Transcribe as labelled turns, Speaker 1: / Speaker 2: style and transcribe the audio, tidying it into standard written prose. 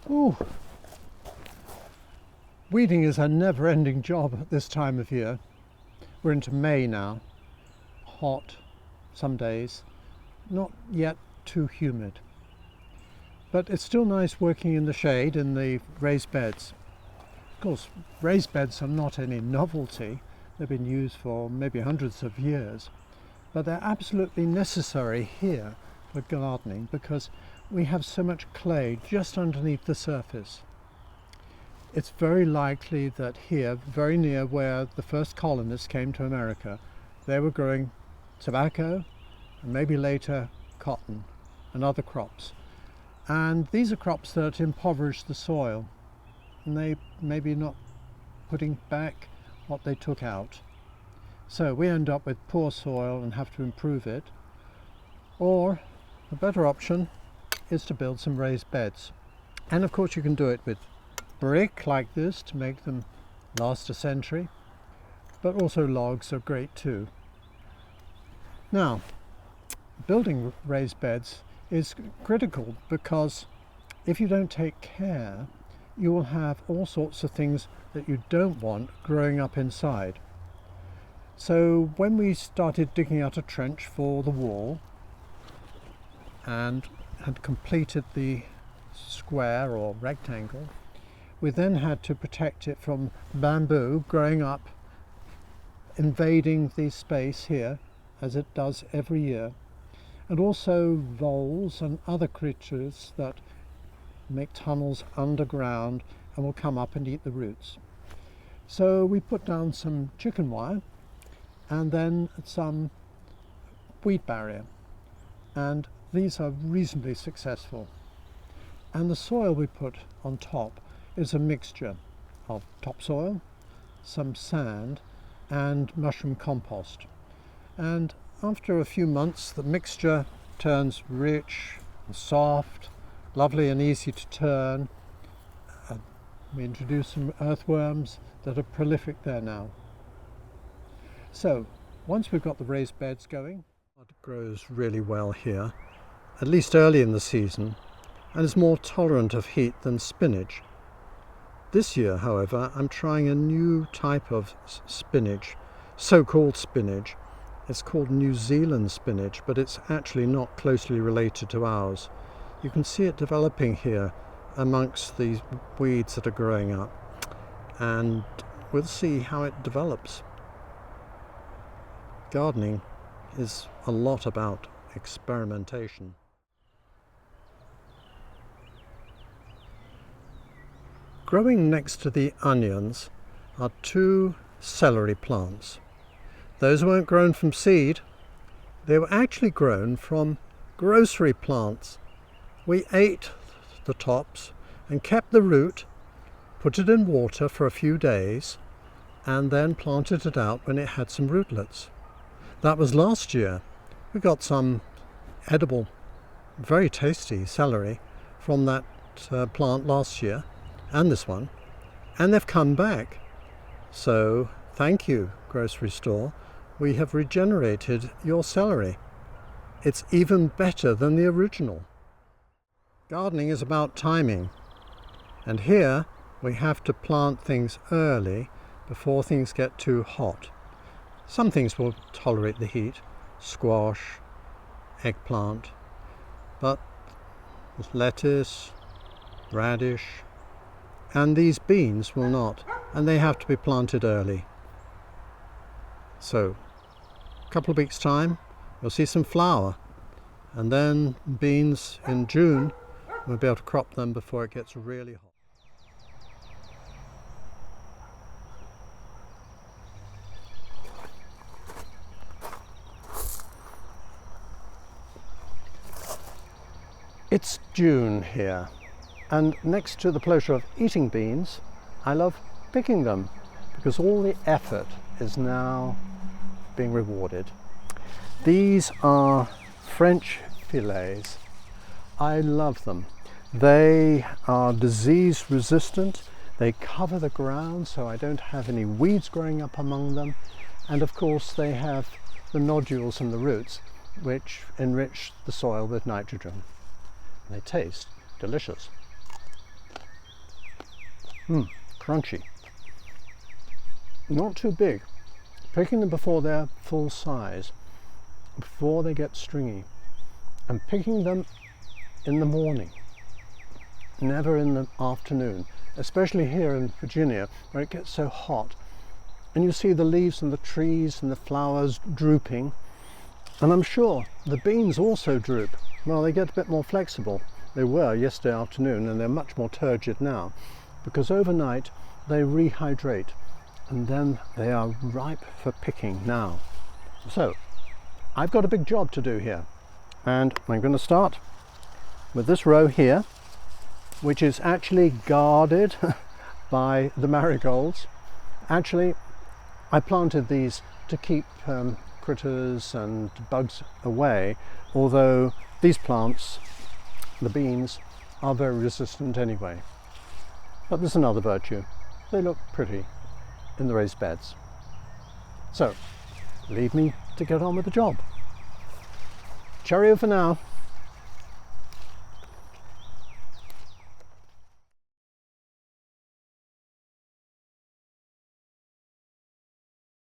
Speaker 1: Ooh. Weeding is a never-ending job at this time of year. We're into May now. Hot some days, not yet too humid. But it's still nice working in the shade in the raised beds. Of course, raised beds are not any novelty. They've been used for maybe hundreds of years. But they're absolutely necessary here for gardening because we have so much clay just underneath the surface. It's very likely that here, very near where the first colonists came to America, they were growing tobacco and maybe later cotton and other crops. And these are crops that impoverish the soil, and they maybe not putting back what they took out. So we end up with poor soil and have to improve it. Or a better option is to build some raised beds. And of course you can do it with brick like this to make them last a century, but also logs are great too. Now, building raised beds is critical because if you don't take care, you will have all sorts of things that you don't want growing up inside. So when we started digging out a trench for the wall and had completed the square or rectangle, we then had to protect it from bamboo growing up, invading the space here, as it does every year, and also voles and other creatures that make tunnels underground and will come up and eat the roots. So we put down some chicken wire and then some weed barrier, and these are reasonably successful. And the soil we put on top is a mixture of topsoil, some sand and mushroom compost. And after a few months the mixture turns rich and soft, lovely and easy to turn. We introduce some earthworms that are prolific there now. So once we've got the raised beds going, it grows really well here, at least early in the season, and is more tolerant of heat than spinach. This year, however, I'm trying a new type of spinach, so-called spinach. It's called New Zealand spinach, but it's actually not closely related to ours. You can see it developing here amongst these weeds that are growing up, and we'll see how it develops. Gardening is a lot about experimentation. Growing next to the onions are two celery plants. Those weren't grown from seed, they were actually grown from grocery plants. We ate the tops and kept the root, put it in water for a few days, and then planted it out when it had some rootlets. That was last year. We got some edible, very tasty celery from that plant last year, and this one, and they've come back. So thank you, grocery store. We have regenerated your celery. It's even better than the original. Gardening is about timing, and here we have to plant things early before things get too hot. Some things will tolerate the heat, squash, eggplant, but lettuce, radish, and these beans will not, and they have to be planted early. So, a couple of weeks' time, you'll see some flower, and then beans in June, we'll be able to crop them before it gets really hot. It's June here, and next to the pleasure of eating beans, I love picking them because all the effort is now being rewarded. These are French fillets. I love them. They are disease resistant. They cover the ground so I don't have any weeds growing up among them. And of course they have the nodules and the roots which enrich the soil with nitrogen. They taste delicious. Crunchy. Not too big. Picking them before they're full size, before they get stringy, and picking them in the morning, never in the afternoon, especially here in Virginia where it gets so hot, and you see the leaves and the trees and the flowers drooping, and I'm sure the beans also droop. Well, they get a bit more flexible. They were yesterday afternoon, and they're much more turgid now, because overnight they rehydrate, and then they are ripe for picking now. So I've got a big job to do here, and I'm going to start with this row here, which is actually guarded by the marigolds. Actually, I planted these to keep critters and bugs away, although these plants, the beans, are very resistant anyway. But there's another virtue. They look pretty in the raised beds. So, leave me to get on with the job. Cheerio for now.